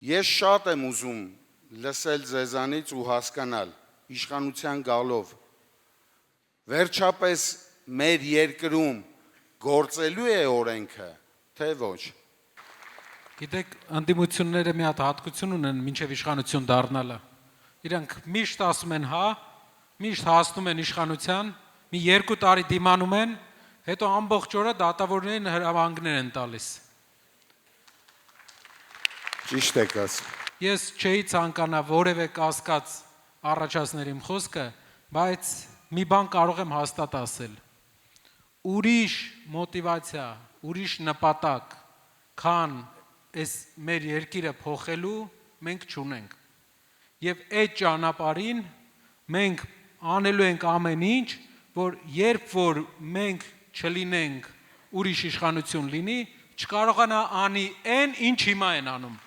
Ես շատ եմ ուզում լսել ձեզանից ու հասկանալ իշխանության գալով վերջապես մեր երկրում գործելու է օրենքը, թե ոչ։ Գիտեք, ընդդիմությունները մի հատ հատկություն ունեն մինչև իշխանություն դառնալը։ Իրանք միշտ ասում են հա, միշտ հասնում են իշխանության, մի 2 տարի դիմանում են, հետո ամբողջ օրը դատավորներին հրավանգներ են տալիս։ Ճիշտ եք ասում։ Ես չէի ցանկանա որևէ կասկած առաջացնել իմ խոսքը, բայց մի բան կարող եմ հաստատ ասել։ Ուրիշ մոտիվացիա, ուրիշ նպատակ, քան այս մեր երկիրը փոխելու մենք չունենք։ Եվ այդ ճանապարհին մենք անելու ենք ամեն ինչ, որ երբ որ մենք չլինենք, ուրիշ իշխանություն լինի, չկարողանա անի այն, ինչ հիմա են անում։